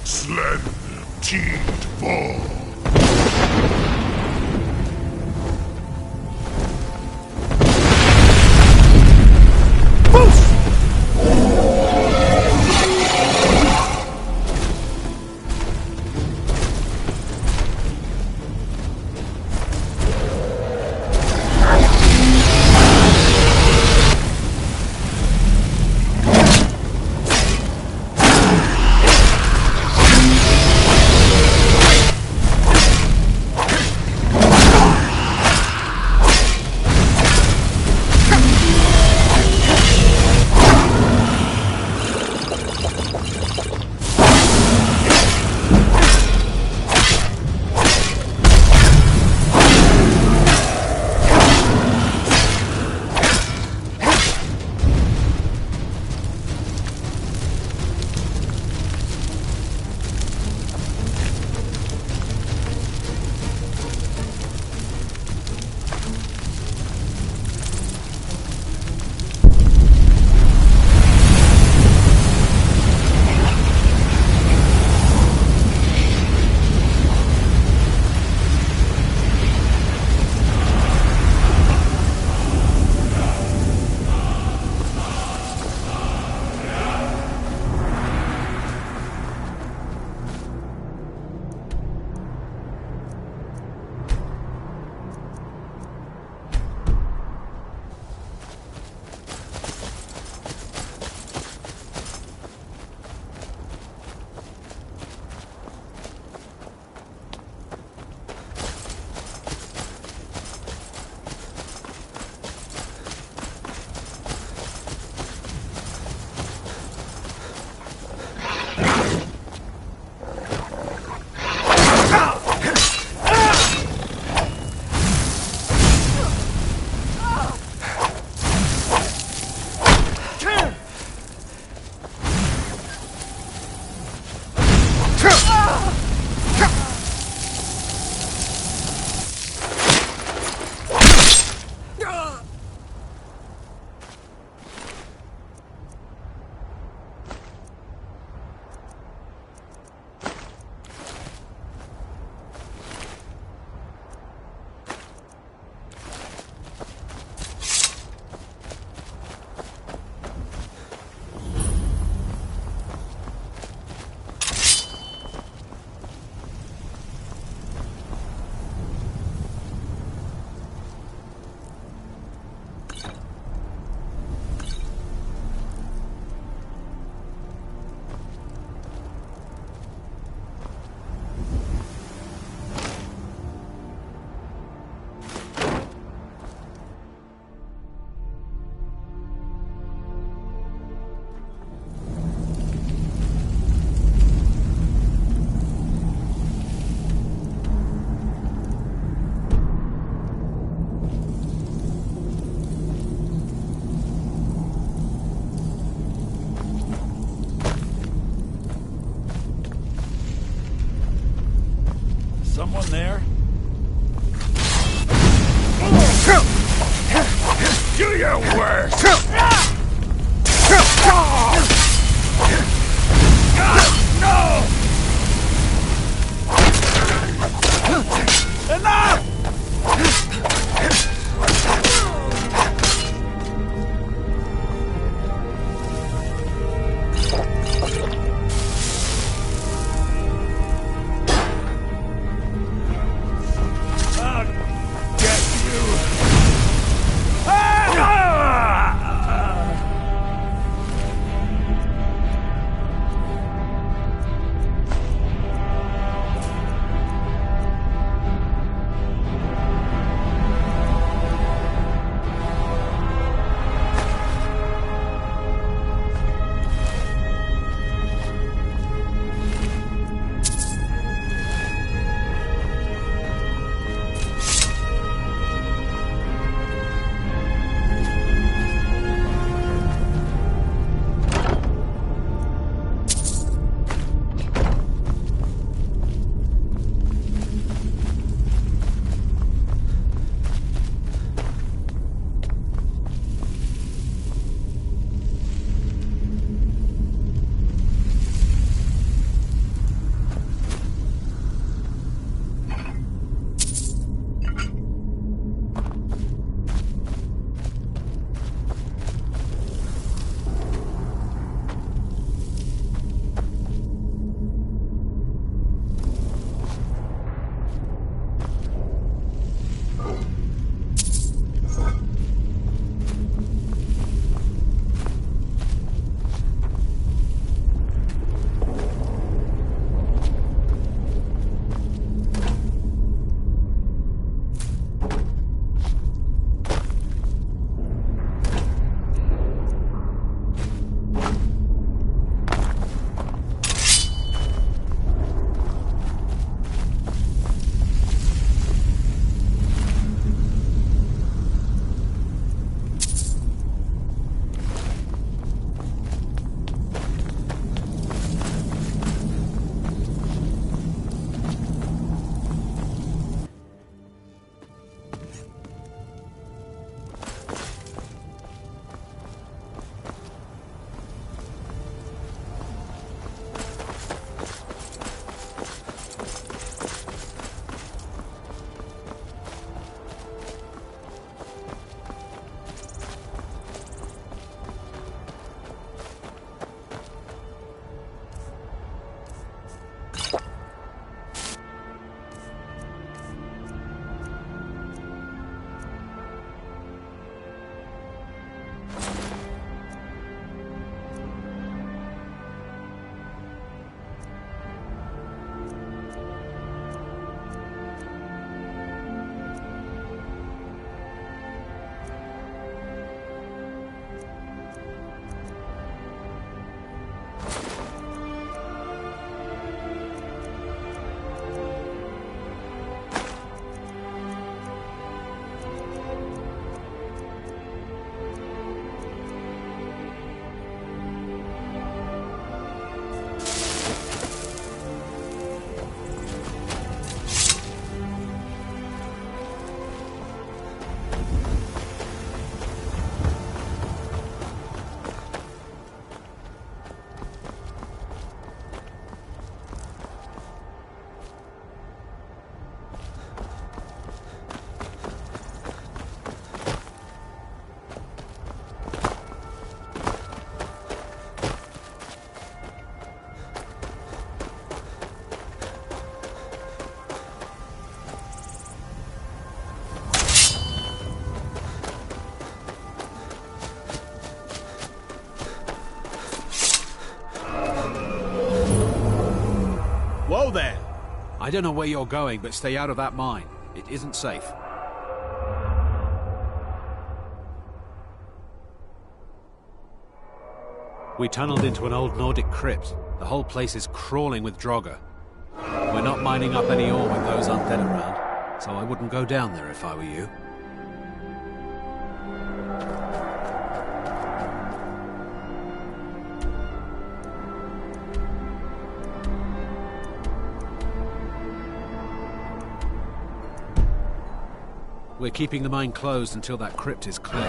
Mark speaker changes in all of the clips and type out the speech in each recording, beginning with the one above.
Speaker 1: Slender teeth ball.
Speaker 2: Someone there?
Speaker 1: Do your work!
Speaker 2: No! Enough! I'll get you! Ah! go then?
Speaker 3: I don't know where you're going, but stay out of that mine. It isn't safe. We tunneled into an old Nordic crypt. The whole place is crawling with Draugr. We're not mining up any ore with those undead around, so I wouldn't go down there if I were you. We're keeping the mine closed until that crypt is clear.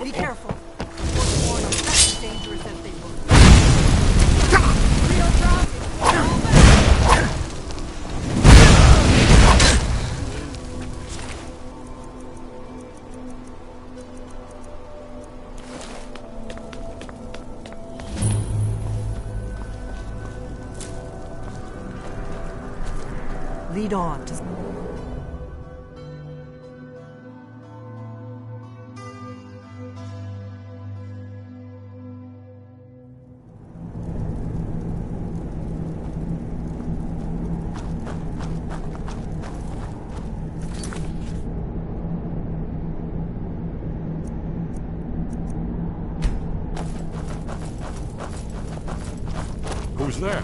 Speaker 4: Be careful. Warning, that's as dangerous as they look. Real drop. Lead on to...
Speaker 1: Who's there?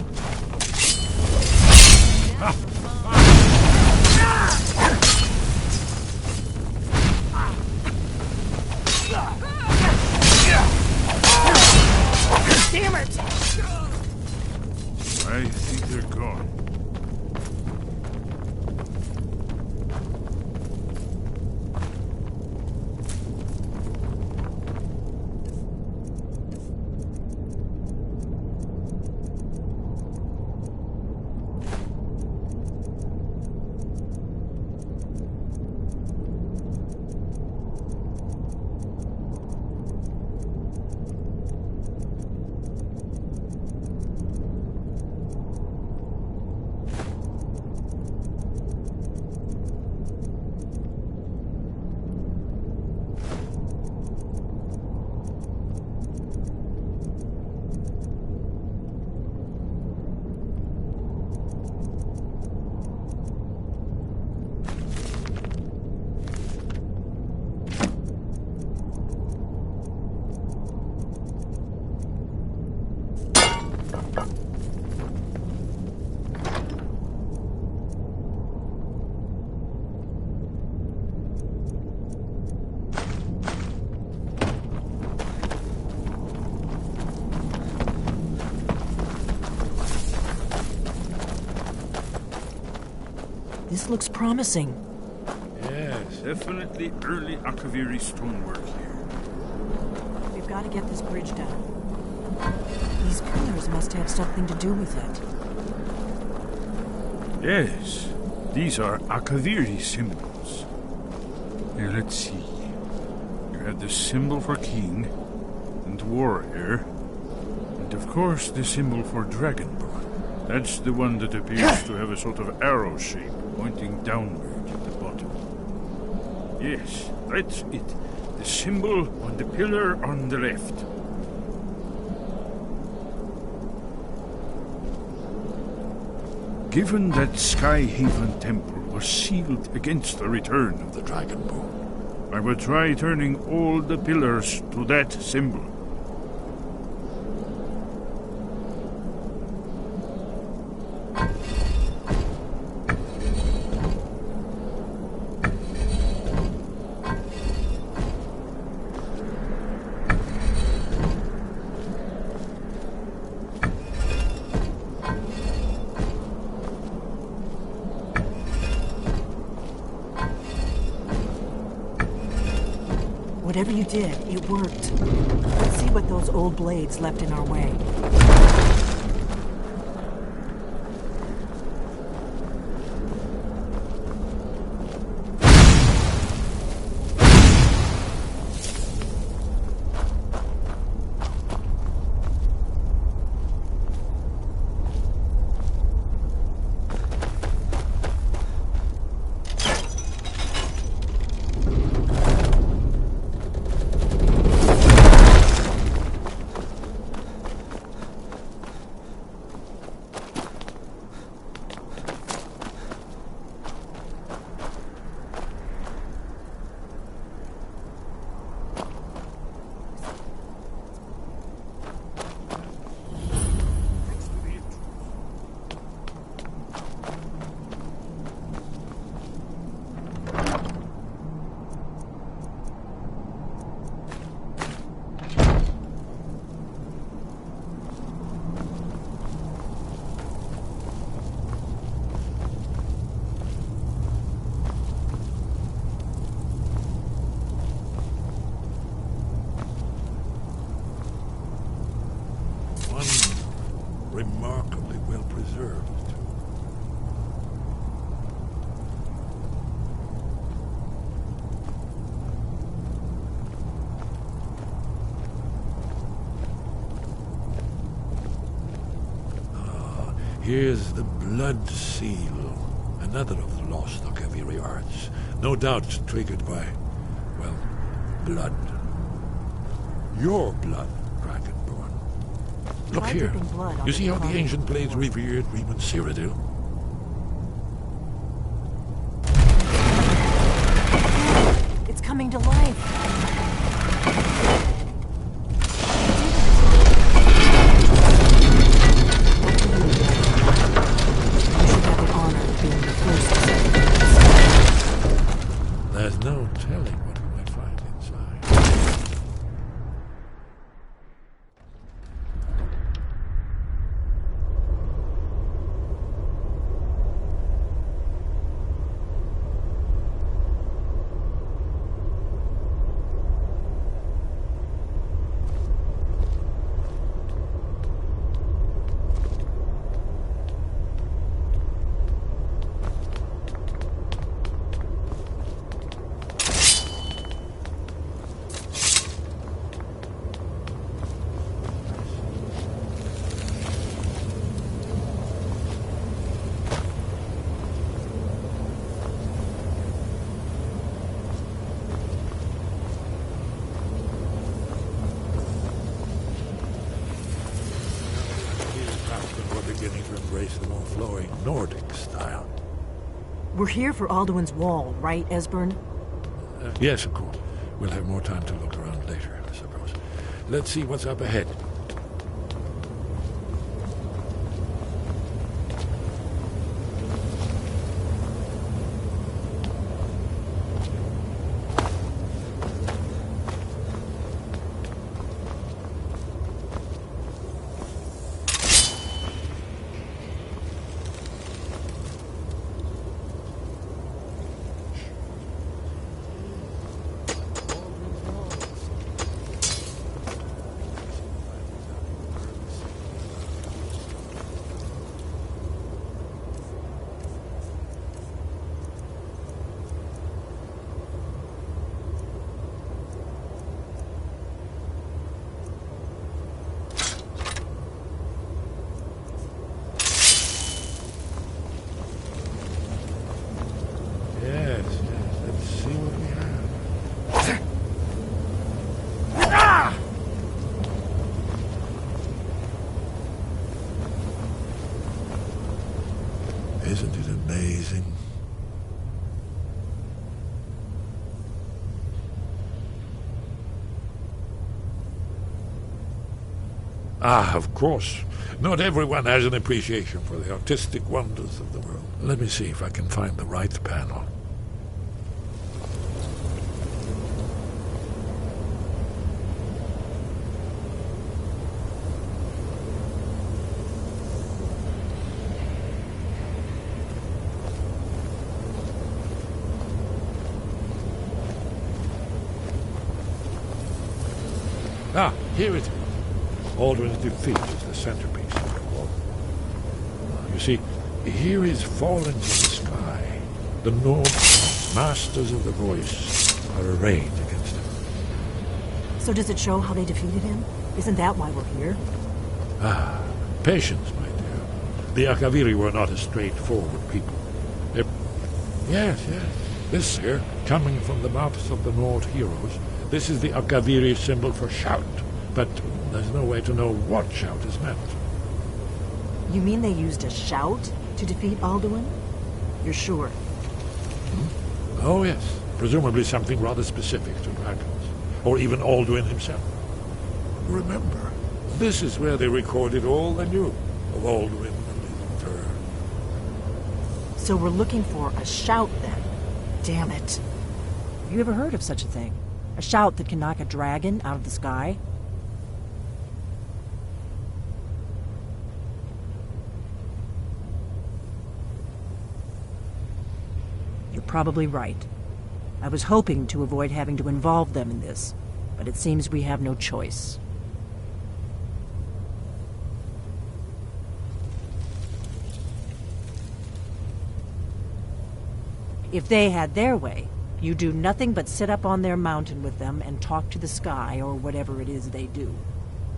Speaker 4: Damn it!
Speaker 1: I think they're gone.
Speaker 4: This looks promising.
Speaker 1: Yes, definitely early Akaviri stonework here.
Speaker 4: We've got to get this bridge down. These pillars must have something to do with it.
Speaker 1: Yes, these are Akaviri symbols. Here, let's see. You have the symbol for king and warrior, and of course the symbol for dragonborn. That's the one that appears to have a sort of arrow shape pointing downward at the bottom. Yes, that's it. The symbol on the pillar on the left. Given that Skyhaven Temple was sealed against the return of the Dragonborn, I will try turning all the pillars to that symbol.
Speaker 4: Whatever you did, it worked. Let's see what those old blades left in our way.
Speaker 5: Here's the Blood Seal, another of the lost Akaviri arts. No doubt triggered by, well, blood. Your blood, Dragonborn. Look
Speaker 4: Try
Speaker 5: here.
Speaker 4: dripping blood on
Speaker 5: You see how the
Speaker 4: body
Speaker 5: ancient blades
Speaker 4: before.
Speaker 5: revered Reman Cyrodiil?
Speaker 4: It's coming to life. You should have the honor of being the first to set the
Speaker 5: There's no telling what we might find inside. We're beginning to embrace the more flowing Nordic style.
Speaker 4: We're here for Alduin's Wall, right, Esbern?
Speaker 5: Yes, of course. We'll have more time to look around later, I suppose. Let's see what's up ahead. Yes, let's see what we have. Isn't it amazing? Ah, of course. Not everyone has an appreciation for the artistic wonders of the world. Let me see if I can find the right panel. Ah, here it is. Alduin's defeat is the centerpiece of the wall. You see, here is fallen from the sky. The Nords, masters of the voice, are arrayed against him.
Speaker 4: So does it show how they defeated him? Isn't that why we're here?
Speaker 5: Ah, patience, my dear. The Akaviri were not a straightforward people. Yes. This here, coming from the mouths of the Nord heroes, this is the Akaviri symbol for shout. But there's no way to know what shout is meant.
Speaker 4: You mean they used a shout to defeat Alduin? You're sure?
Speaker 5: Oh, yes. Presumably something rather specific to dragons. Or even Alduin himself. Remember, this is where they recorded all they knew of Alduin and his return.
Speaker 4: So we're looking for a shout then. Damn it. Have you ever heard of such a thing? A shout that can knock a dragon out of the sky? You're probably right. I was hoping to avoid having to involve them in this, but it seems we have no choice. If they had their way, you do nothing but sit up on their mountain with them and talk to the sky or whatever it is they do.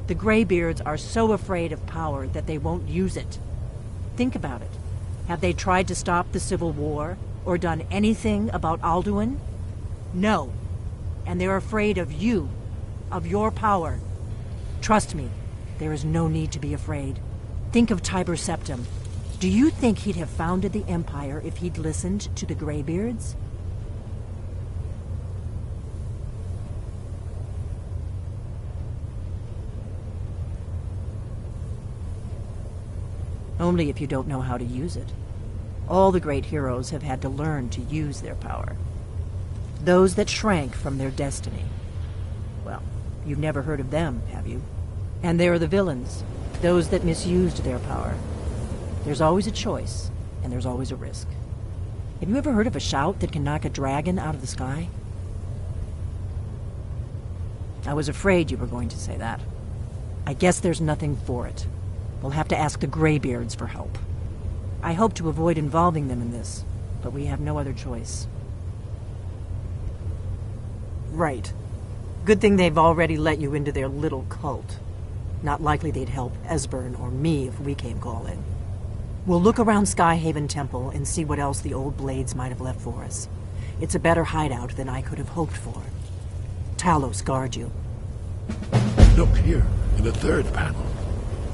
Speaker 4: The Greybeards are so afraid of power that they won't use it. Think about it. Have they tried to stop the Civil War or done anything about Alduin? No. And they're afraid of you, of your power. Trust me, there is no need to be afraid. Think of Tiber Septim. Do you think he'd have founded the Empire if he'd listened to the Greybeards? Only if you don't know how to use it. All the great heroes have had to learn to use their power. Those that shrank from their destiny. Well, you've never heard of them, have you? And there are the villains, those that misused their power. There's always a choice, and there's always a risk. Have you ever heard of a shout that can knock a dragon out of the sky? I was afraid you were going to say that. I guess there's nothing for it. We'll have to ask the Greybeards for help. I hope to avoid involving them in this, but we have no other choice. Right. Good thing they've already let you into their little cult. Not likely they'd help Esbern or me if we came calling. We'll look around Skyhaven Temple and see what else the old Blades might have left for us. It's a better hideout than I could have hoped for. Talos guard you.
Speaker 5: Look here, in the third panel.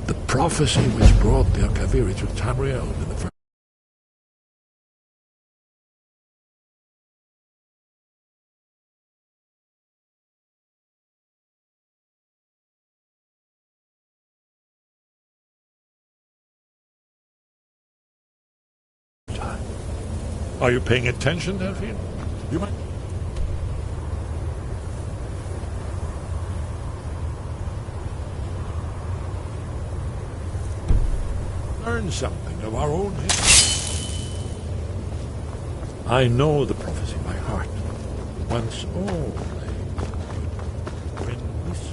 Speaker 5: The prophecy which brought the Akaviri to Tamriel in the first... time. Are you paying attention, Delphine? You might... learn something of our own history. I know the prophecy by heart. Once all lay when this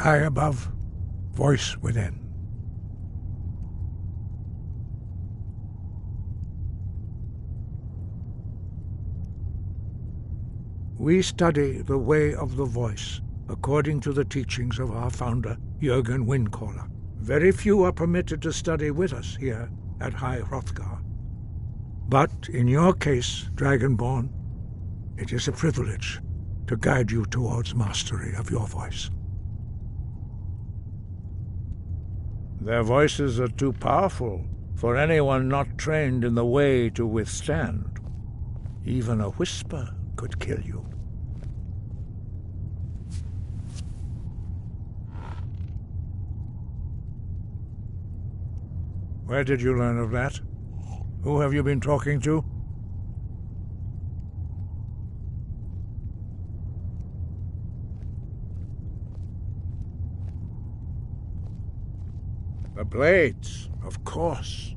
Speaker 6: Sky above, voice within. We study the way of the voice, according to the teachings of our founder, Jürgen Windcaller. Very few are permitted to study with us here at High Hrothgar. But in your case, Dragonborn, it is a privilege to guide you towards mastery of your voice. Their voices are too powerful for anyone not trained in the way to withstand. Even a whisper could kill you. Where did you learn of that? Who have you been talking to? The Blades, of course.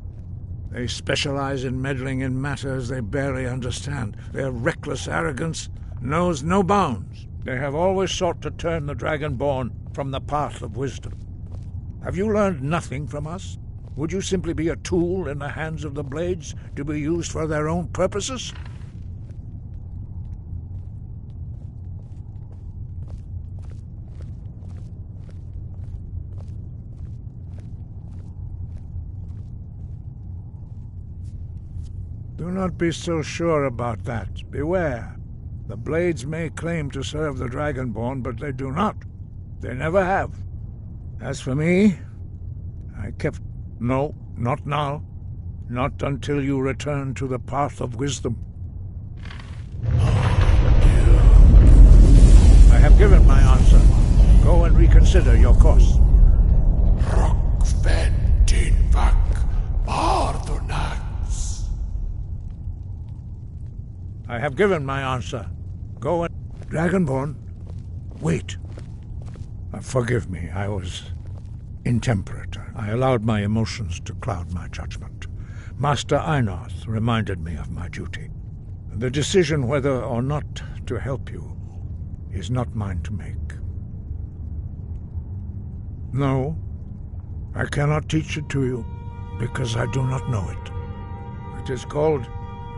Speaker 6: They specialize in meddling in matters they barely understand. Their reckless arrogance knows no bounds. They have always sought to turn the Dragonborn from the path of wisdom. Have you learned nothing from us? Would you simply be a tool in the hands of the Blades to be used for their own purposes? Do not be so sure about that. Beware. The Blades may claim to serve the Dragonborn, but they do not. They never have. As for me, I kept... No, not now. Not until you return to the path of wisdom. I have given my answer. Go and reconsider your course. I have given my answer. Go and... Dragonborn, wait. Forgive me, I was intemperate. I allowed my emotions to cloud my judgment. Master Einarth reminded me of my duty. The decision whether or not to help you is not mine to make. No, I cannot teach it to you, because I do not know it. It is called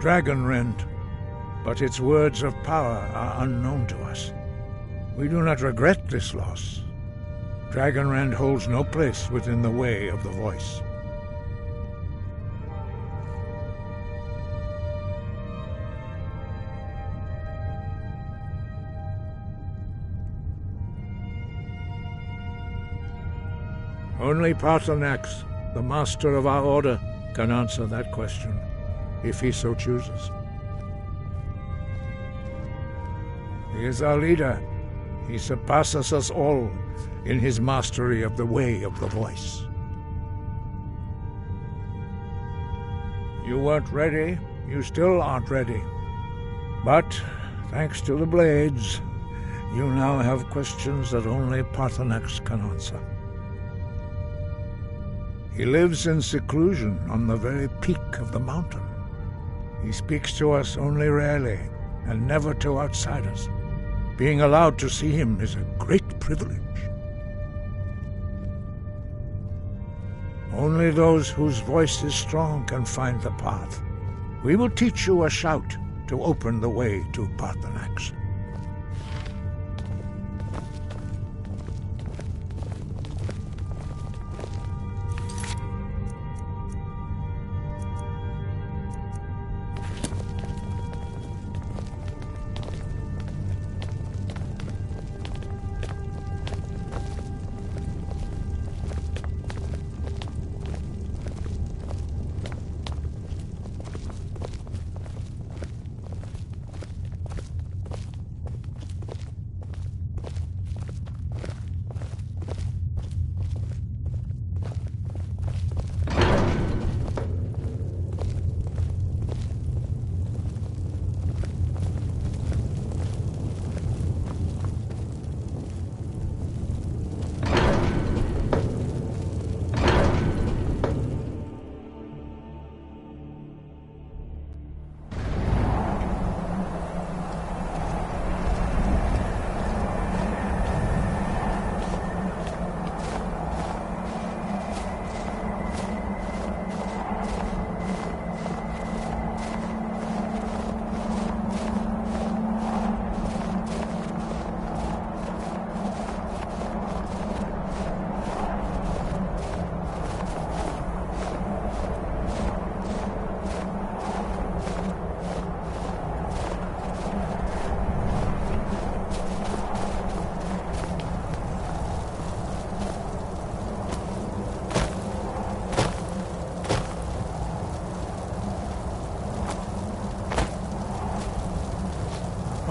Speaker 6: Dragonrend, but its words of power are unknown to us. We do not regret this loss. Dragonrend holds no place within the way of the voice. Only Paarthurnax, the master of our order, can answer that question, if he so chooses. He is our leader. He surpasses us all in his mastery of the way of the voice. You weren't ready. You still aren't ready. But, thanks to the Blades, you now have questions that only Paarthurnax can answer. He lives in seclusion on the very peak of the mountain. He speaks to us only rarely, and never to outsiders. Being allowed to see him is a great privilege. Only those whose voice is strong can find the path. We will teach you a shout to open the way to Paarthurnax.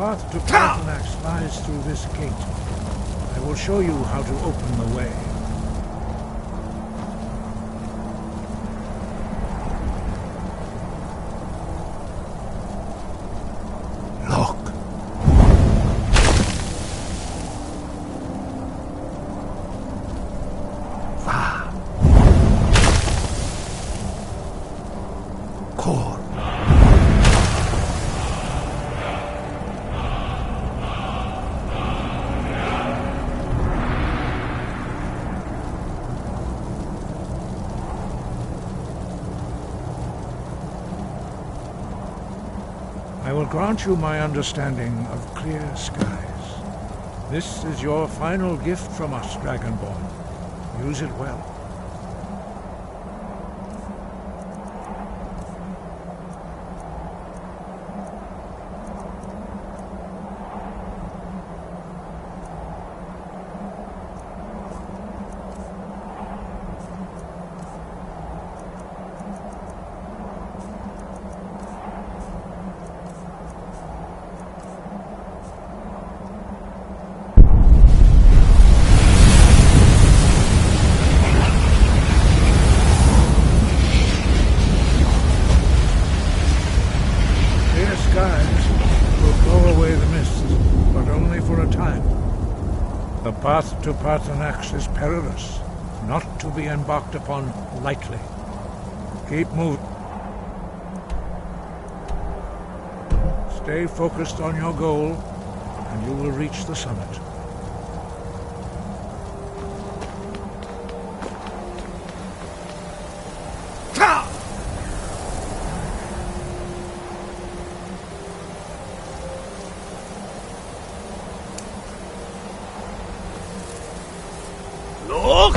Speaker 6: path to Paarthurnax lies through this gate. I will show you how to open the way. Look. Core. I will grant you my understanding of clear skies. This is your final gift from us, Dragonborn. Use it well. Skies will blow away the mists, but only for a time. The path to Paarthurnax is perilous, not to be embarked upon lightly. Keep moving. Stay focused on your goal, and you will reach the summit.
Speaker 2: Look!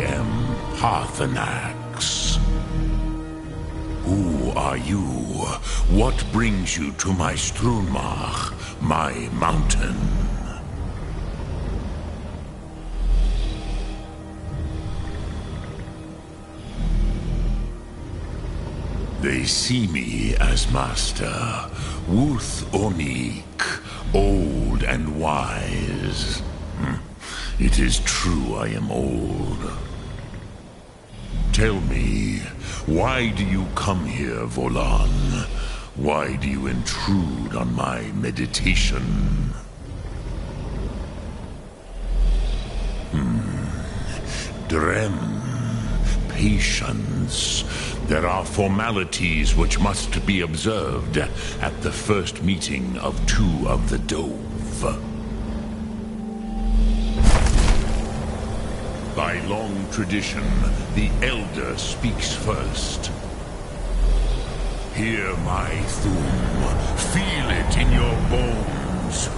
Speaker 7: am Parthenax. Who are you? What brings you to my Strunmach, my mountain? They see me as master, Wuth Onik, old and wise. It is true I am old. Tell me, why do you come here, Volan? Why do you intrude on my meditation? Drem, patience. There are formalities which must be observed at the first meeting of two of the Dove. By long tradition, the Elder speaks first. Hear my Thum. Feel it in your bones.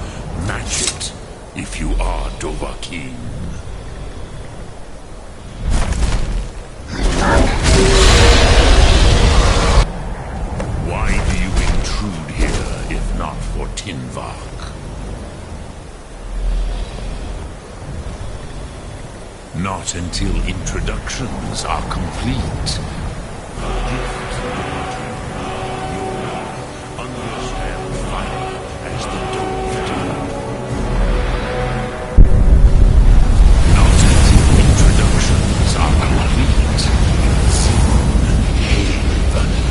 Speaker 7: Match it if you are Dovahkiin. Why do you intrude here if not for Tinvak? Not until introductions are complete. Understand fire as the Dove do. Not until introductions are complete.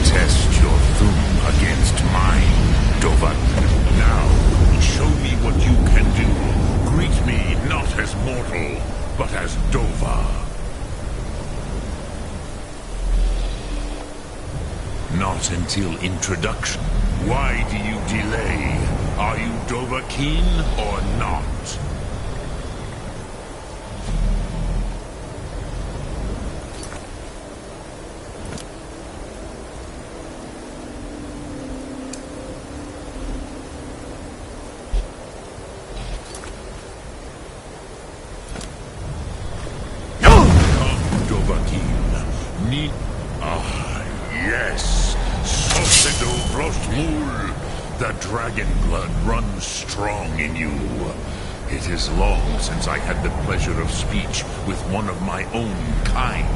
Speaker 7: Test your Thum against mine, Dovat. Now, show me what you can do. Greet me not as mortal, but as Dova. Not until introduction. Why do you delay? Are you Dovahkiin or not? Yes, Sosedo Vrostmul. The dragon blood runs strong in you. It is long since I had the pleasure of speech with one of my own kind.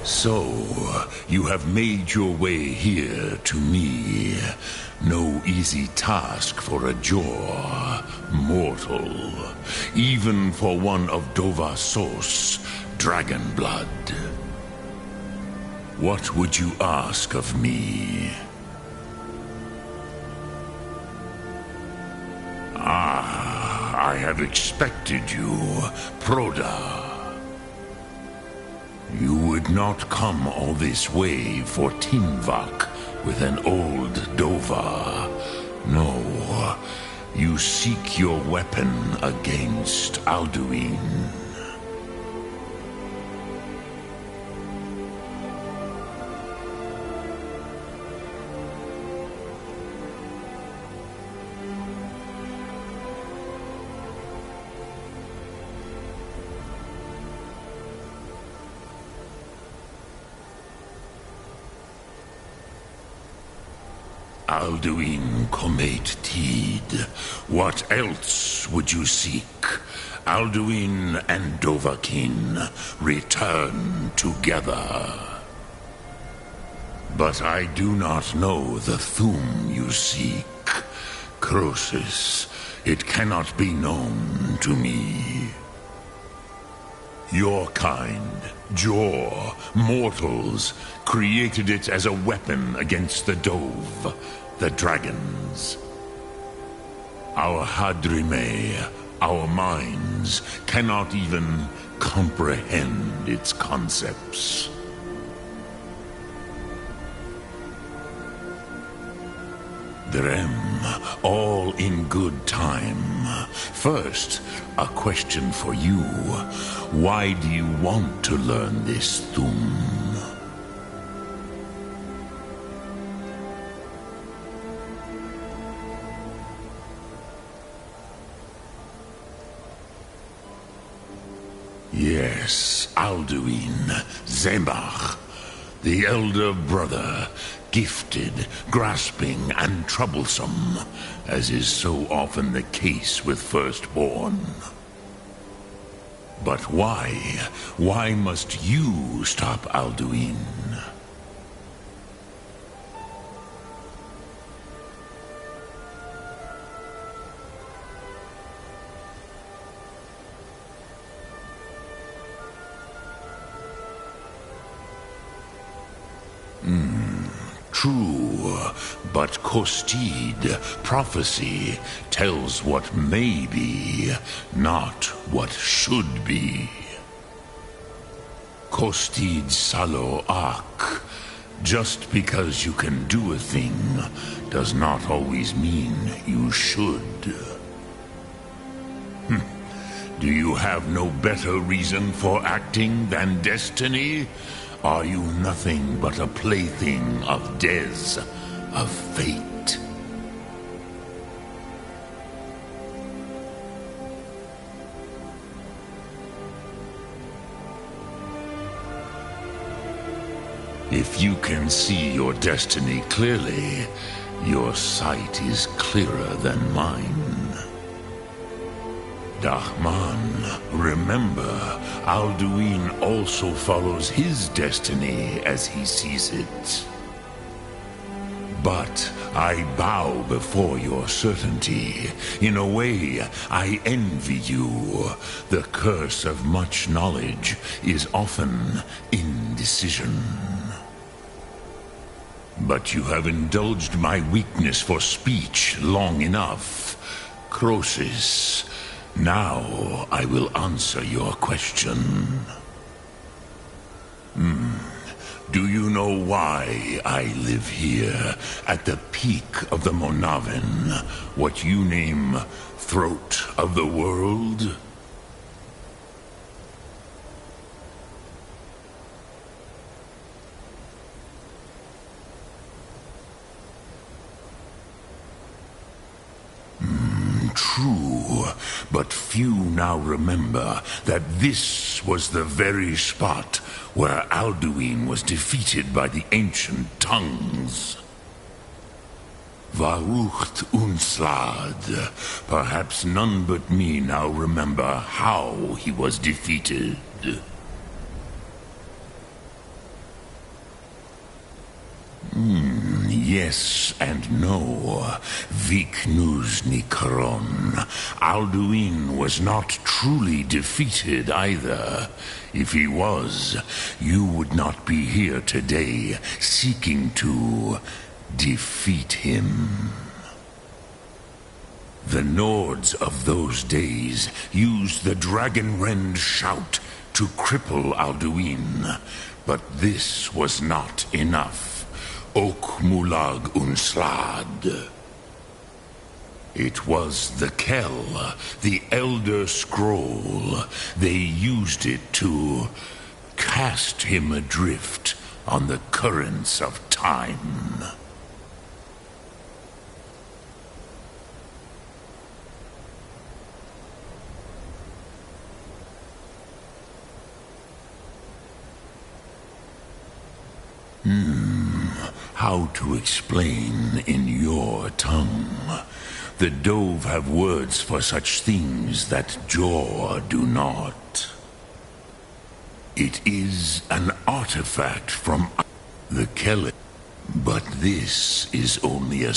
Speaker 7: So, you have made your way here to me. No easy task for a Jor, mortal. Even for one of Dovasos, dragon blood. What would you ask of me? I have expected you, Proda. You would not come all this way for Tinvak with an old Dova. No, you seek your weapon against Alduin. Alduin Comate Tid. What else would you seek? Alduin and Dovahkiin return together. But I do not know the Thum you seek. Croesus, it cannot be known to me. Your kind, Jor, mortals, created it as a weapon against the Dove, the dragons. Our Hadrime, our minds, cannot even comprehend its concepts. Drem, all all in good time. First, a question for you. Why do you want to learn this Thum? Yes, Alduin, Zemach, the elder brother, gifted, grasping, and troublesome, as is so often the case with firstborn. But why? Why must you stop Alduin? True, but Kostid, prophecy, tells what may be, not what should be. Kostid Salo Ak. Just because you can do a thing does not always mean you should. Do you have no better reason for acting than destiny? Are you nothing but a plaything of Dez, of fate? If you can see your destiny clearly, your sight is clearer than mine. Dahman, remember, Alduin also follows his destiny as he sees it. But I bow before your certainty. In a way, I envy you. The curse of much knowledge is often indecision. But you have indulged my weakness for speech long enough. Croesus. Now I will answer your question. Do you know why I live here, at the peak of the Monavin, what you name throat of the world? True, but few now remember that this was the very spot where Alduin was defeated by the ancient tongues. Varucht Unslad. Perhaps none but me now remember how he was defeated. Yes and no. Viknuzny Karon. Alduin was not truly defeated either. If he was, you would not be here today seeking to defeat him. The Nords of those days used the Dragonrend shout to cripple Alduin, but this was not enough. Ok Mulag Unslad. It was the Kell, the Elder Scroll. They used it to cast him adrift on the currents of time. How to explain in your tongue? The Dove have words for such things that Jor do not. It is an artifact from the Kelly, but this is only a...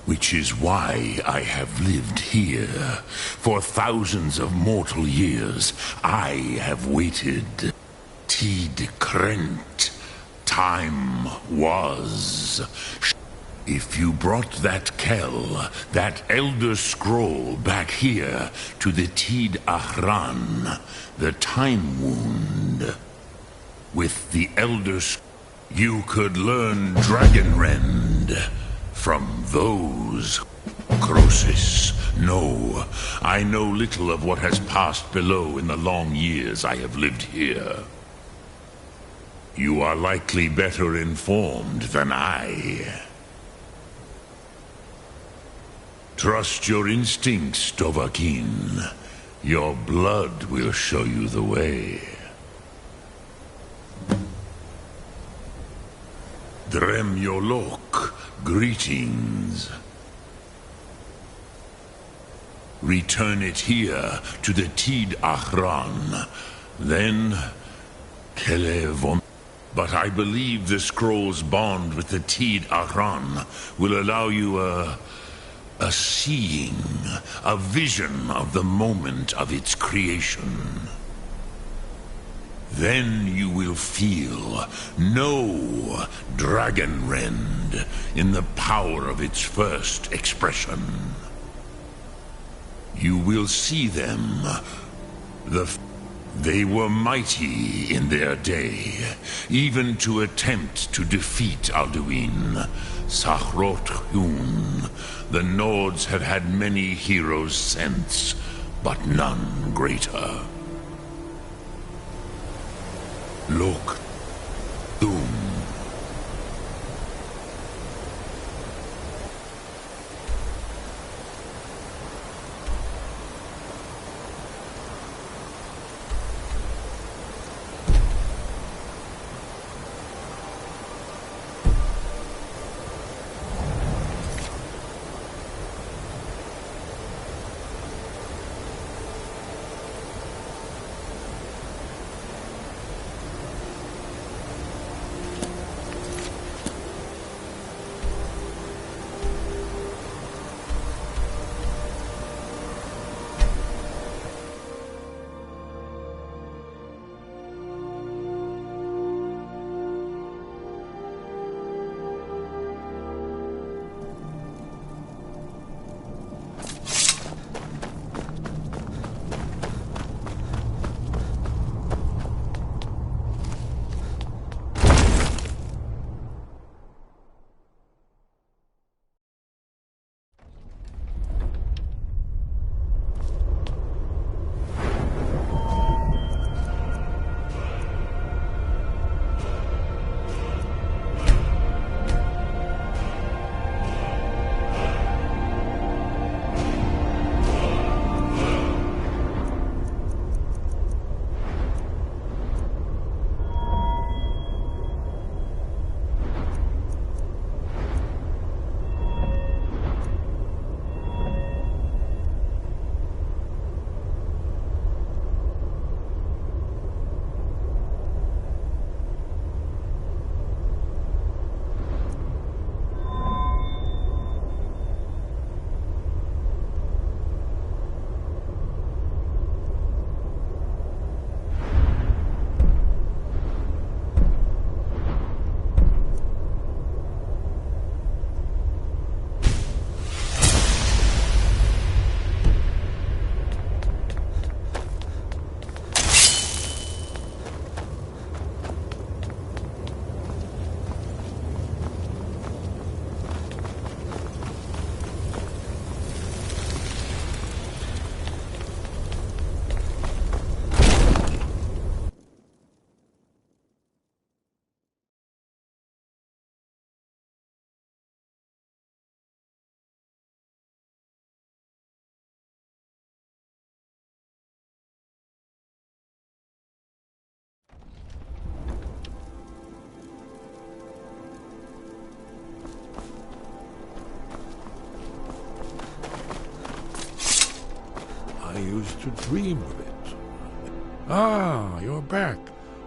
Speaker 7: which is why I have lived here. For thousands of mortal years, I have waited. Tid Krent. Time was. If you brought that Kell, that Elder Scroll back here to the Tid Ahran, the Time Wound, with the Elder Scroll, you could learn Dragonrend, from those. Croesus, no. I know little of what has passed below in the long years I have lived here. You are likely better informed than I. Trust your instincts, Dovahkiin. Your blood will show you the way. Drem Yolok, greetings. Return it here to the Tid Achran. Then, Kelevon. But I believe the scroll's bond with the Tid Achran will allow you a seeing, a vision of the moment of its creation. Then you will feel, know Dragonrend in the power of its first expression. You will see them. They were mighty in their day, even to attempt to defeat Alduin. Sahrot Hun. The Nords have had many heroes since, but none greater. Look, Doom.
Speaker 5: I used to dream of it. Ah, you're back.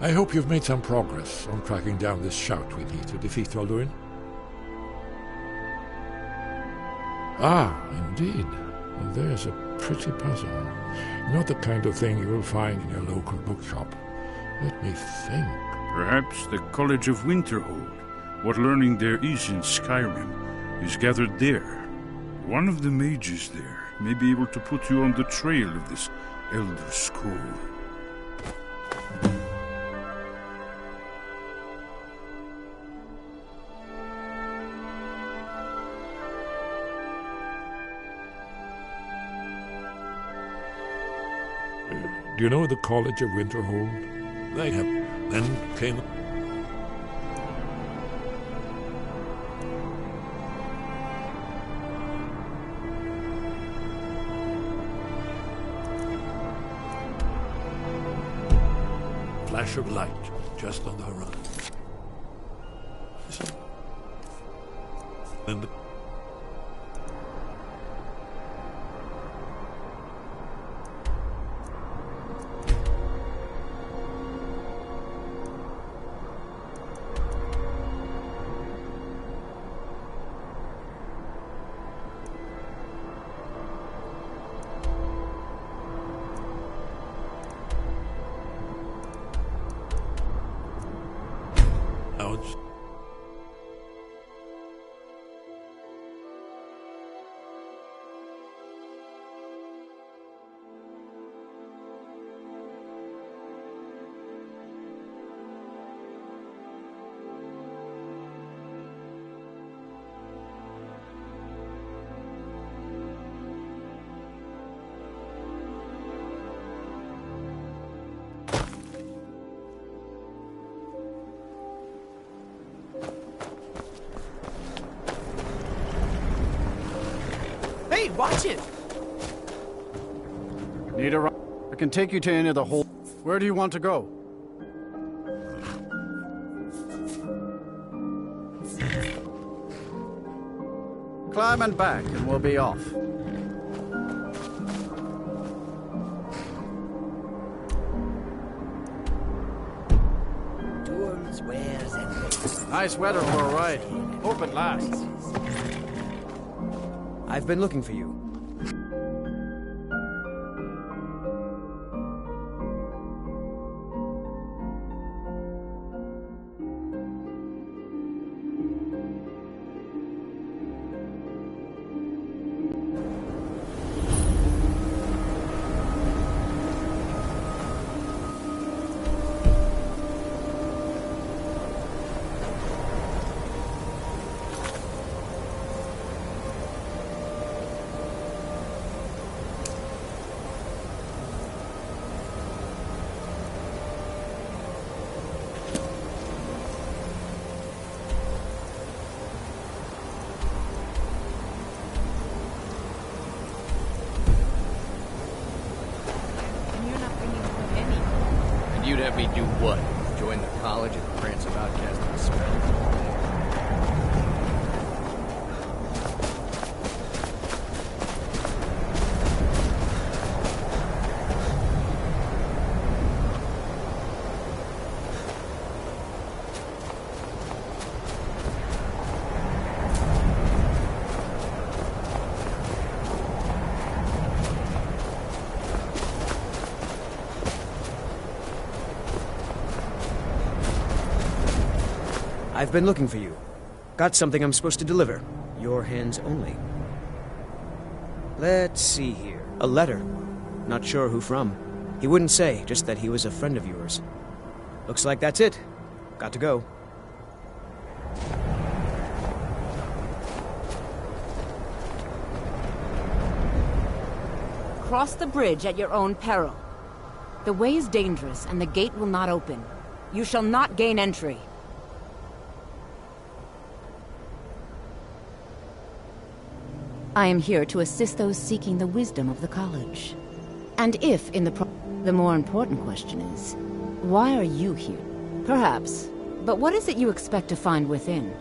Speaker 5: I hope you've made some progress on tracking down this shout we need to defeat Alduin. Ah, indeed. There's a pretty puzzle. Not the kind of thing you'll find in your local bookshop. Let me think.
Speaker 1: Perhaps the College of Winterhold. What learning there is in Skyrim is gathered there. One of the mages there may be able to put you on the trail of this Elder Scroll.
Speaker 5: Do you know the College of Winterhold? They have. Then came... flash of light just on the horizon. And now it's...
Speaker 8: Hey, watch it!
Speaker 9: Need a ride? I can take you to any of the hole. Where do you want to go? Climb and back, and we'll be off.
Speaker 8: Tools, wares, and...
Speaker 9: Nice weather for a ride. Hope it lasts.
Speaker 8: I've been looking for you.
Speaker 10: You'd have me do what? Join the college and prance about casting spells?
Speaker 8: I've been looking for you. Got something I'm supposed to deliver. Your hands only. Let's see here. A letter. Not sure who from. He wouldn't say, just that he was a friend of yours. Looks like that's it. Got to go.
Speaker 11: Cross the bridge at your own peril. The way is dangerous, and the gate will not open. You shall not gain entry. I am here to assist those seeking the wisdom of the college. And if, in the more important question is, why are you here? Perhaps. But what is it you expect to find within?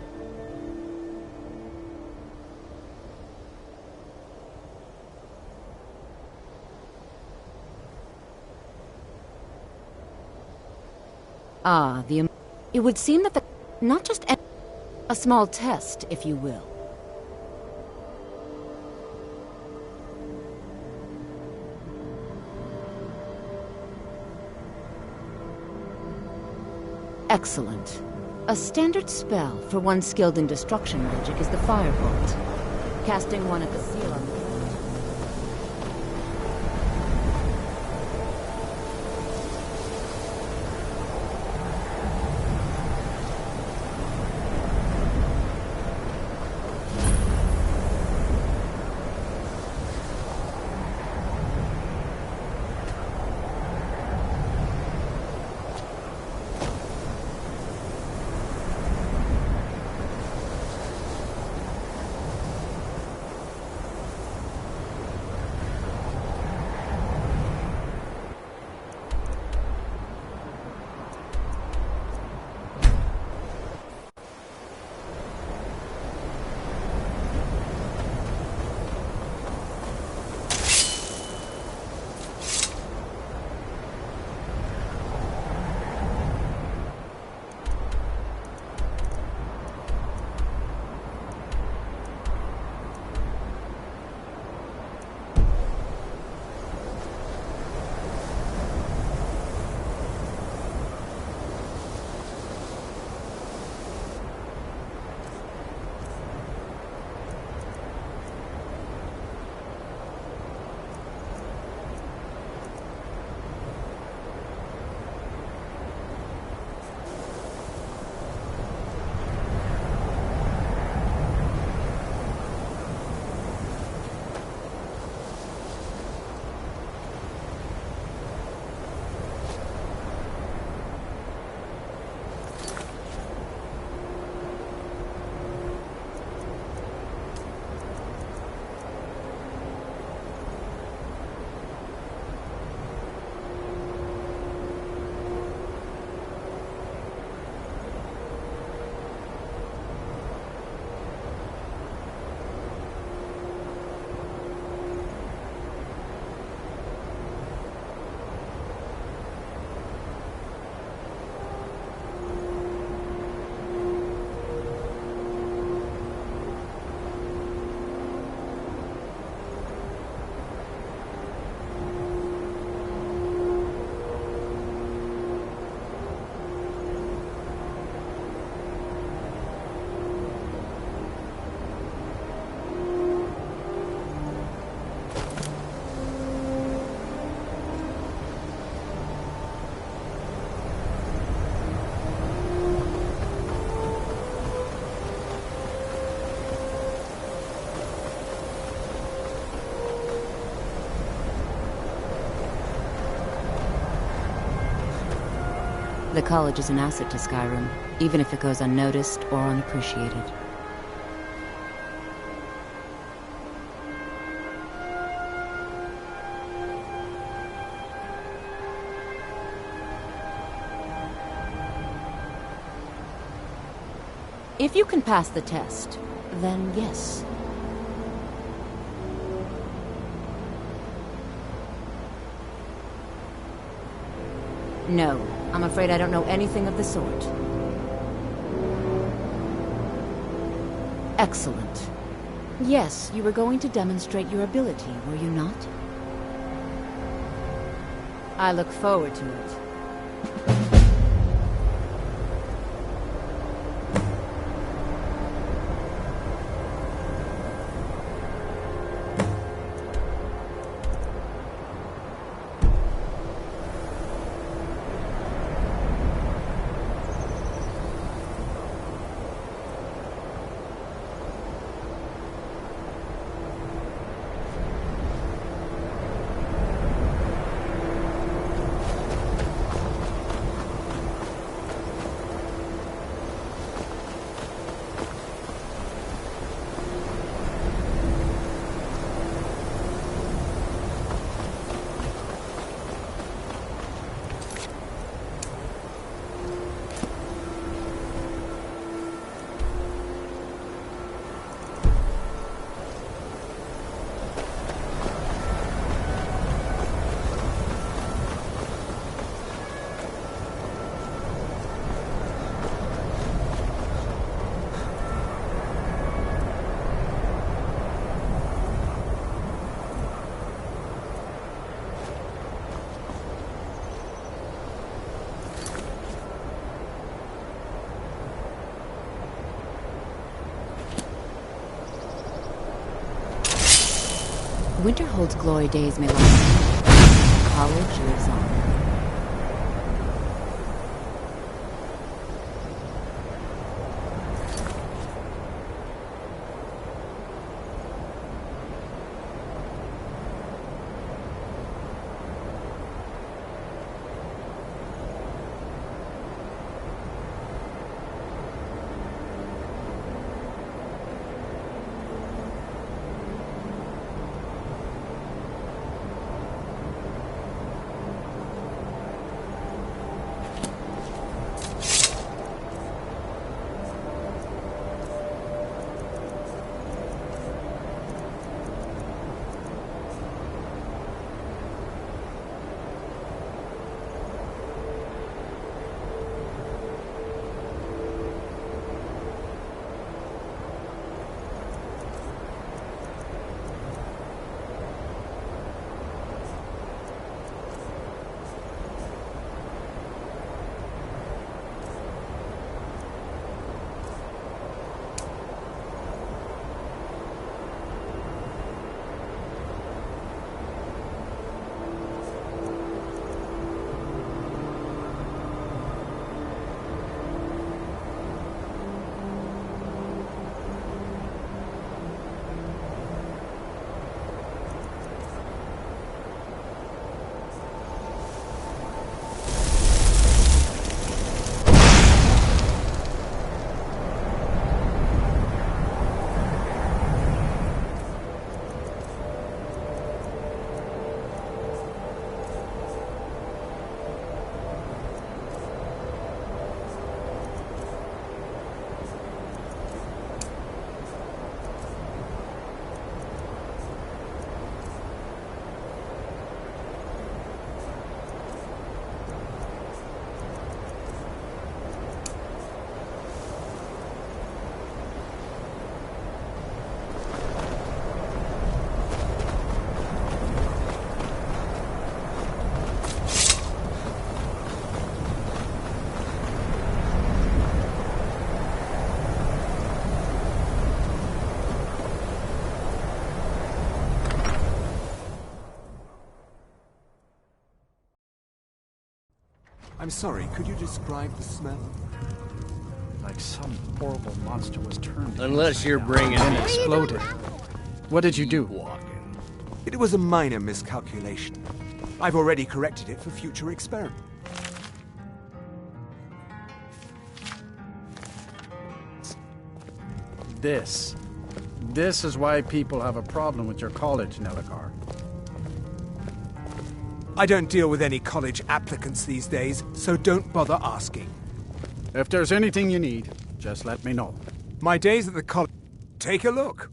Speaker 11: Ah, it would seem that not just a small test, if you will. Excellent. A standard spell for one skilled in destruction magic is the Firebolt. Casting one at the seal on the ground. The college is an asset to Skyrim, even if it goes unnoticed or unappreciated. If you can pass the test, then yes. No, I'm afraid I don't know anything of the sort. Excellent. Yes, you were going to demonstrate your ability, were you not? I look forward to it. Winterhold's glory days may last. College lives on.
Speaker 12: I'm sorry, could you describe the smell?
Speaker 9: Like some horrible monster was turned.
Speaker 10: Unless you're bringing
Speaker 9: and
Speaker 10: it.
Speaker 9: exploded. What did you do?
Speaker 10: Walking.
Speaker 12: It was a minor miscalculation. I've already corrected it for future experiments.
Speaker 9: This. This is why people have a problem with your college, Nelagar.
Speaker 12: I don't deal with any college applicants these days, so don't bother asking.
Speaker 9: If there's anything you need, just let me know.
Speaker 12: My days at the college... Take a look.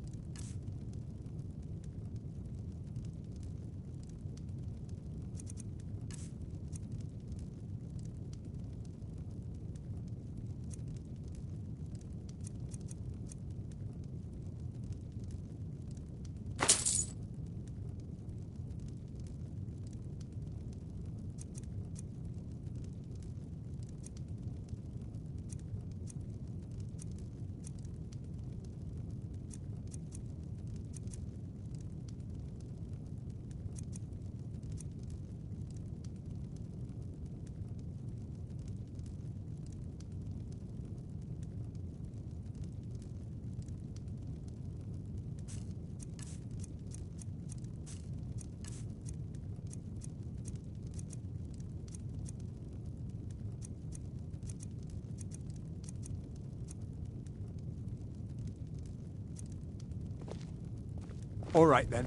Speaker 12: All right, then.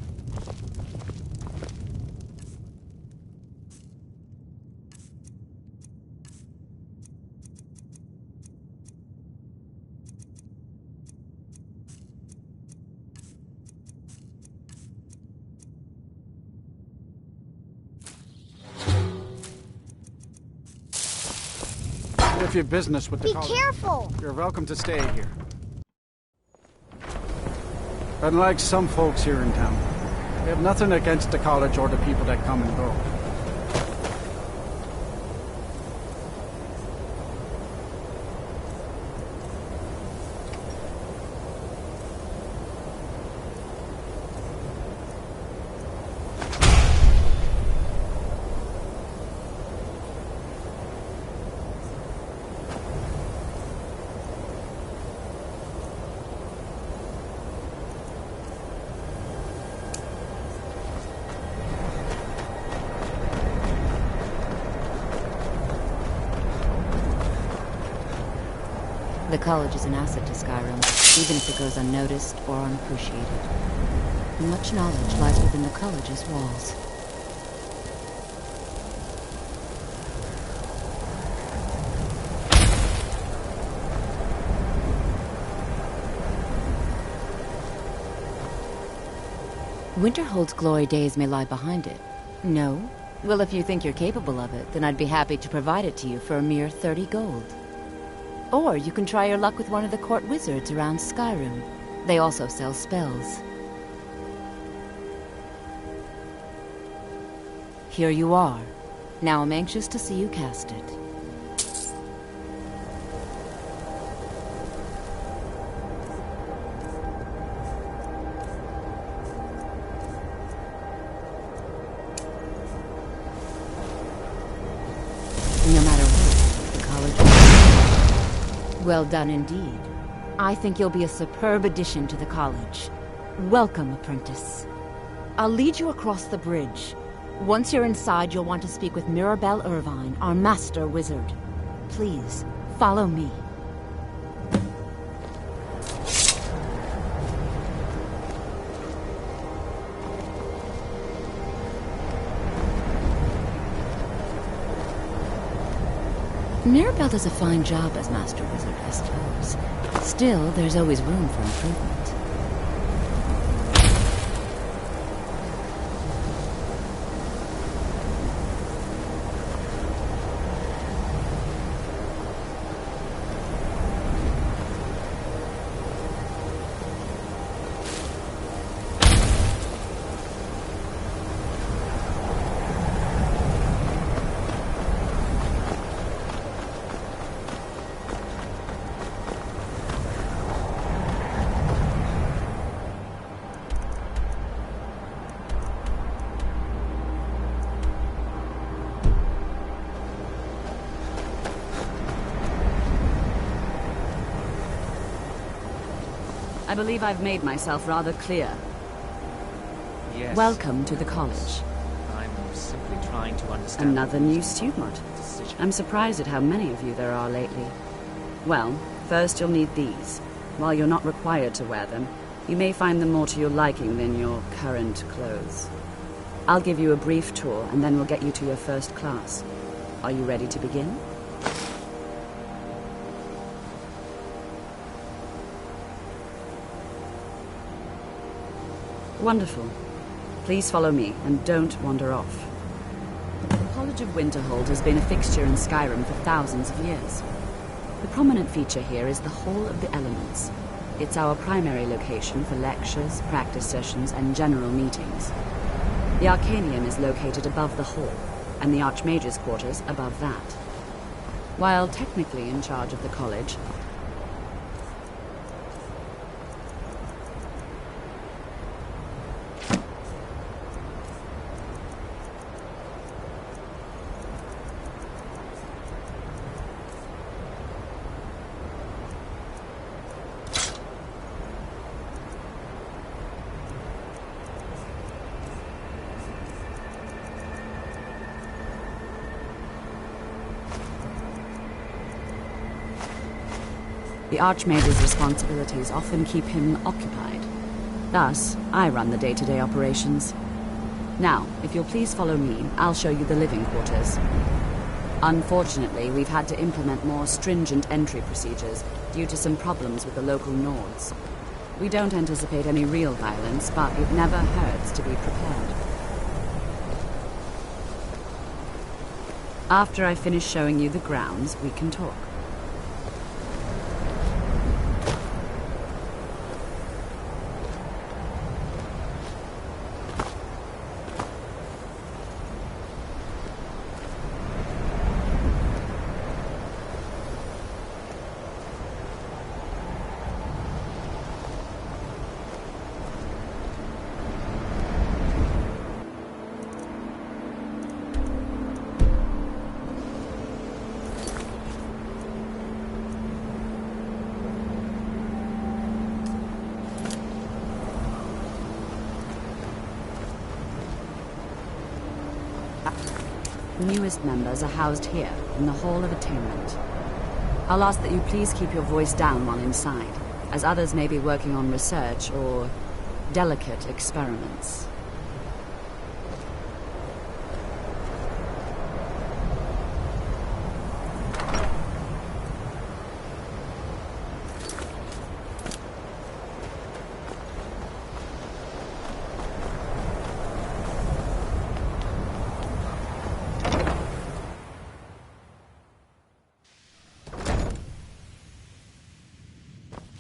Speaker 9: If you have business with the college...
Speaker 13: Be careful!
Speaker 9: You're welcome to stay here. Unlike some folks here in town, we have nothing against the college or the people that come and go.
Speaker 11: The college is an asset to Skyrim, even if it goes unnoticed or unappreciated. Much knowledge lies within the college's walls. Winterhold's glory days may lie behind it. No? Well, if you think you're capable of it, then I'd be happy to provide it to you for a mere 30 gold. Or you can try your luck with one of the court wizards around Skyrim. They also sell spells. Here you are. Now I'm anxious to see you cast it. No matter what, the college... Well done indeed. I think you'll be a superb addition to the college. Welcome, apprentice. I'll lead you across the bridge. Once you're inside, you'll want to speak with Mirabelle Irvine, our master wizard. Please, follow me. Mirabelle does a fine job as Master Wizard, I suppose. Still, there's always room for improvement.
Speaker 14: I believe I've made myself rather clear.
Speaker 10: Yes.
Speaker 14: Welcome to the college.
Speaker 10: I'm simply trying to understand...
Speaker 14: Another new student. I'm surprised at how many of you there are lately. Well, first you'll need these. While you're not required to wear them, you may find them more to your liking than your current clothes. I'll give you a brief tour, and then we'll get you to your first class. Are you ready to begin? Wonderful. Please follow me, and don't wander off. The College of Winterhold has been a fixture in Skyrim for thousands of years. The prominent feature here is the Hall of the Elements. It's our primary location for lectures, practice sessions, and general meetings. The Arcanium is located above the hall, and the Archmage's quarters above that. While technically in charge of the college, the Archmage's responsibilities often keep him occupied. Thus, I run the day-to-day operations. Now, if you'll please follow me, I'll show you the living quarters. Unfortunately, we've had to implement more stringent entry procedures due to some problems with the local Nords. We don't anticipate any real violence, but it never hurts to be prepared. After I finish showing you the grounds, we can talk. The newest members are housed here, in the Hall of Attainment. I'll ask that you please keep your voice down while inside, as others may be working on research or delicate experiments.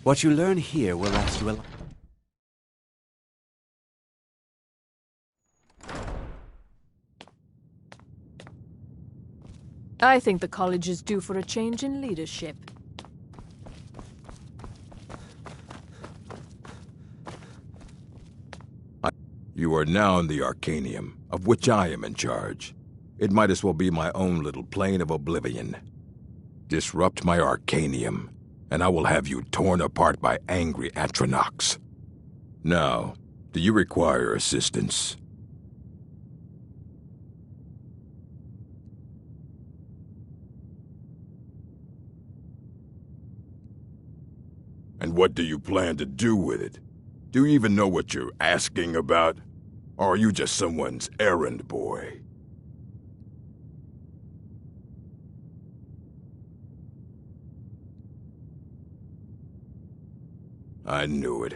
Speaker 13: What you learn here will last you a life.
Speaker 15: I think the college is due for a change in leadership.
Speaker 16: You are now in the Arcanium, of which I am in charge. It might as well be my own little plane of oblivion. Disrupt my Arcanium, and I will have you torn apart by angry Atronachs. Now, do you require assistance? And what do you plan to do with it? Do you even know what you're asking about? Or are you just someone's errand boy? I knew it.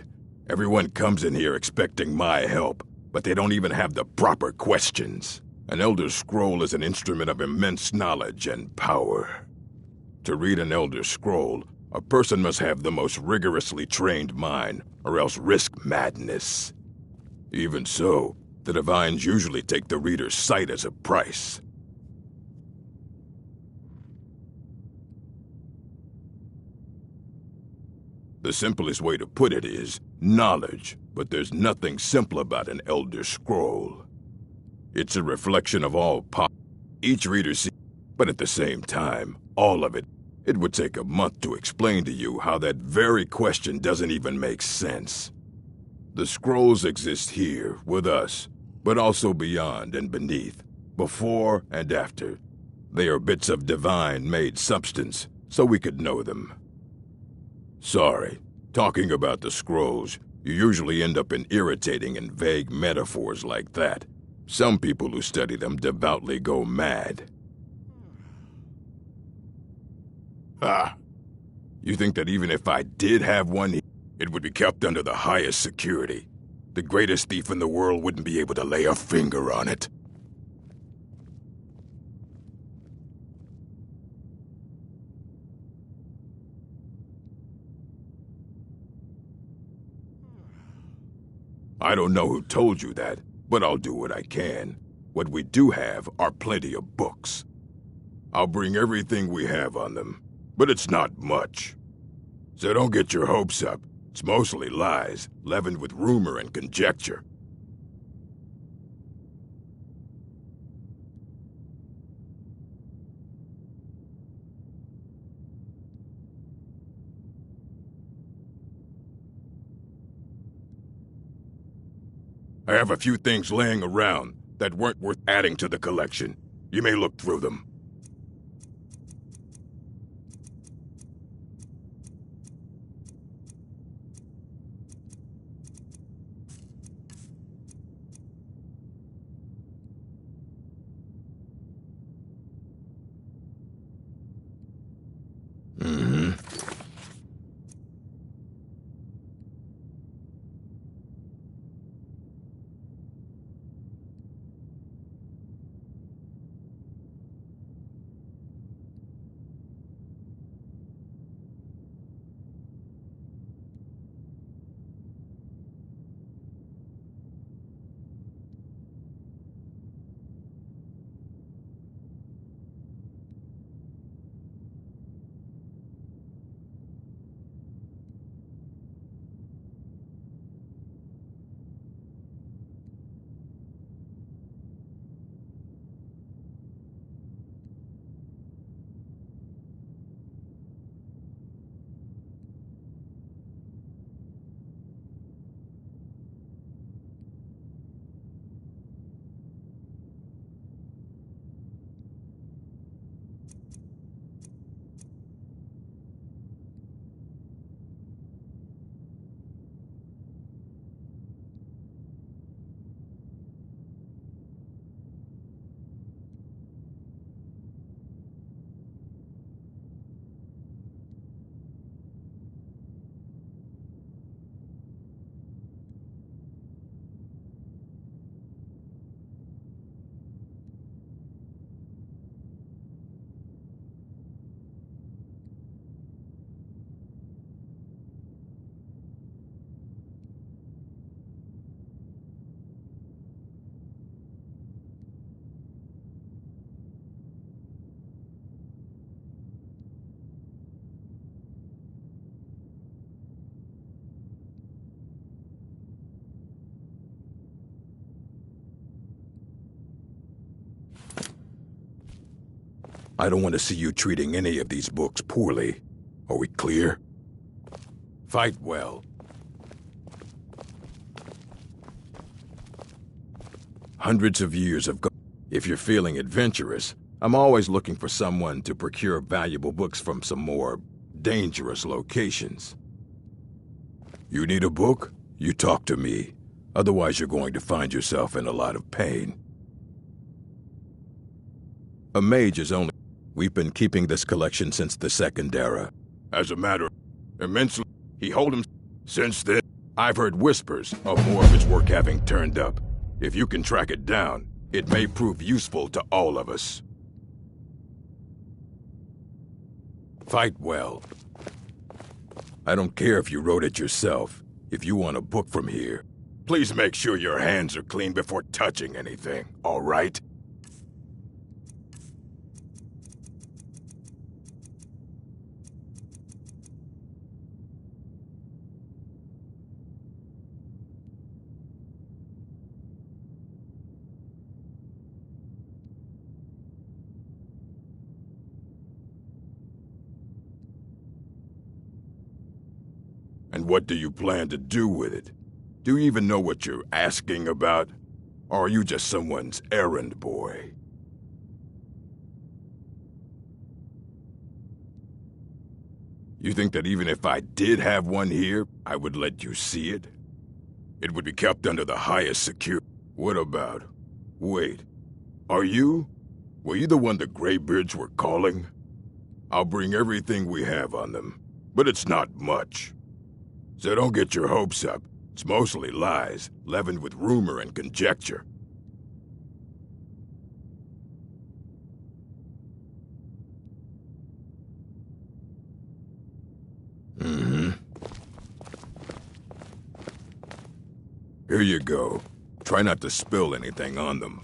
Speaker 16: Everyone comes in here expecting my help, but they don't even have the proper questions. An Elder Scroll is an instrument of immense knowledge and power. To read an Elder Scroll, a person must have the most rigorously trained mind, or else risk madness. Even so, the Divines usually take the reader's sight as a price. The simplest way to put it is knowledge, but there's nothing simple about an Elder Scroll. It's a reflection of all each reader sees, but at the same time, all of it. It would take a month to explain to you how that very question doesn't even make sense. The scrolls exist here, with us, but also beyond and beneath, before and after. They are bits of divine-made substance, so we could know them. Sorry, Talking about the scrolls, you usually end up in irritating and vague metaphors like that. Some people who study them devoutly go mad. Ah. You think that even if I did have one, it would be kept under the highest security? The greatest thief in the world wouldn't be able to lay a finger on it. I don't know who told you that, but I'll do what I can. What we do have are plenty of books. I'll bring everything we have on them, but it's not much. So don't get your hopes up. It's mostly lies, leavened with rumor and conjecture. I have a few things laying around that weren't worth adding to the collection. You may look through them. I don't want to see you treating any of these books poorly. Are we clear? Fight well. Hundreds of years have gone. If you're feeling adventurous, I'm always looking for someone to procure valuable books from some more dangerous locations. You need a book? You talk to me. Otherwise, you're going to find yourself in a lot of pain. A mage is only... We've been keeping this collection since the Second Era. As a matter of immensely, he hold him. Since then, I've heard whispers of more of his work having turned up. If you can track it down, it may prove useful to all of us. Fight well. I don't care if you wrote it yourself. If you want a book from here, please make sure your hands are clean before touching anything, all right? And what do you plan to do with it? Do you even know what you're asking about? Or are you just someone's errand boy? You think that even if I did have one here, I would let you see it? It would be kept under the highest security. What about... Wait. Are you? Were you the one the Greybeards were calling? I'll bring everything we have on them, but it's not much. So don't get your hopes up. It's mostly lies, leavened with rumor and conjecture. Here you go. Try not to spill anything on them.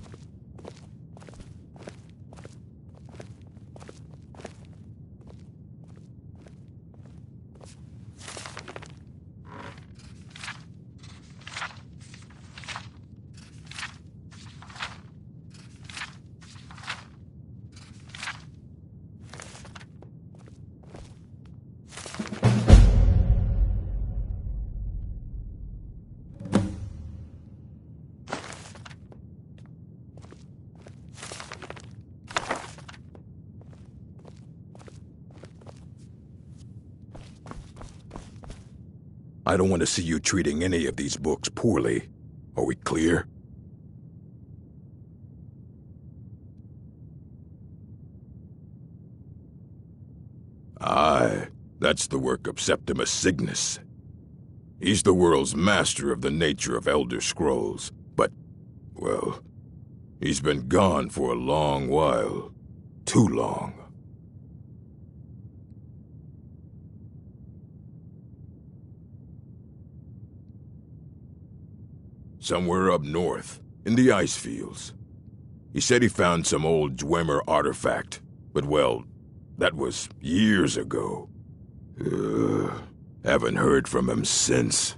Speaker 16: I don't want to see you treating any of these books poorly. Are we clear? Aye, that's the work of Septimus Cygnus. He's the world's master of the nature of Elder Scrolls, but, well, he's been gone for a long while. Too long. Somewhere up north, in the ice fields. He said he found some old Dwemer artifact, but well, that was years ago. Haven't heard from him since.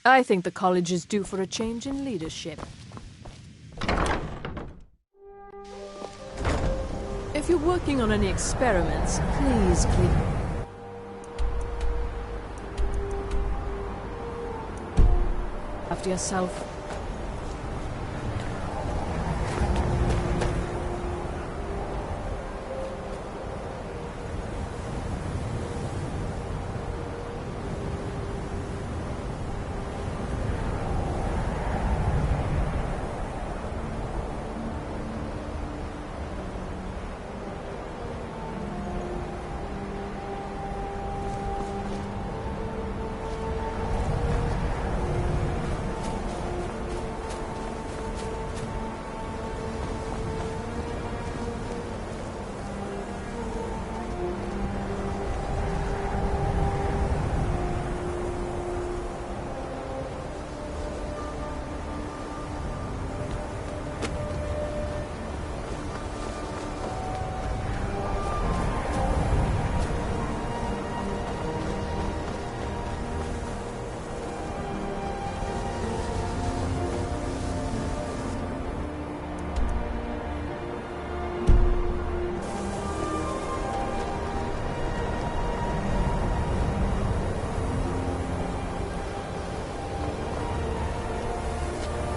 Speaker 15: I think the college is due for a change in leadership. If you're working on any experiments, please clean. After yourself.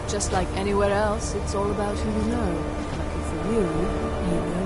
Speaker 15: Just like anywhere else, it's all about who you know. Lucky for you, you know.